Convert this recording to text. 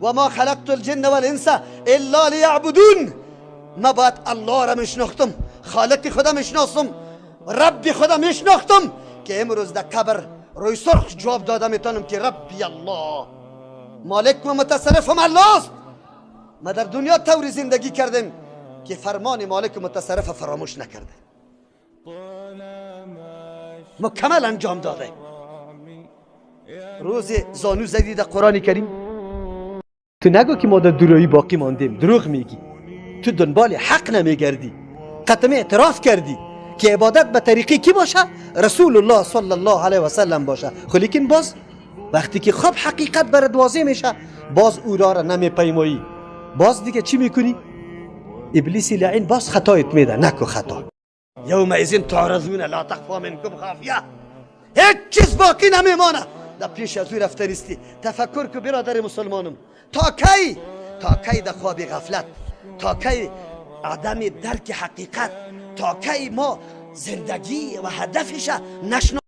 و ما خلقت الجن والانس الا لیعبدون. ما باید الله را میشناختم، خالق خدا میشناسم، رب خدا میشناختم که امروز در قبر روی سرخ جواب داده میتونم که ربی الله، مالک و متصرفم الله است. ما در دنیا طوری زندگی کردیم که فرمان مالک و متصرف فراموش نکرده، مکمل انجام داده. روز زانو زدی در قرآن کریم، تو نگو که ما در درویی باقی ماندیم، دروغ میگی. تو دنبال حق نمیگردی، قطعه اعتراف کردی که عبادت به طریقی کی باشه؟ رسول الله صلی الله علیه و سلم باشه. خب لیکن باز وقتی که خب حقیقت برات واضح میشه، باز او را نمیپیمایی، باز دیگه چی میکنی؟ ابلیس لعین باز خطایت میده. نکو خطا. یوم ایزین تعرضون لا تخفا منکم خافیه، هیچ چیز باقی نمیمانه در پیش از او رفتنیستی. تفکر که برادر مسلمانم، تا کی در خواب غفلت، تا کی عدم درک حقیقت، تا کی ما زندگی و هدفش نشناسیم.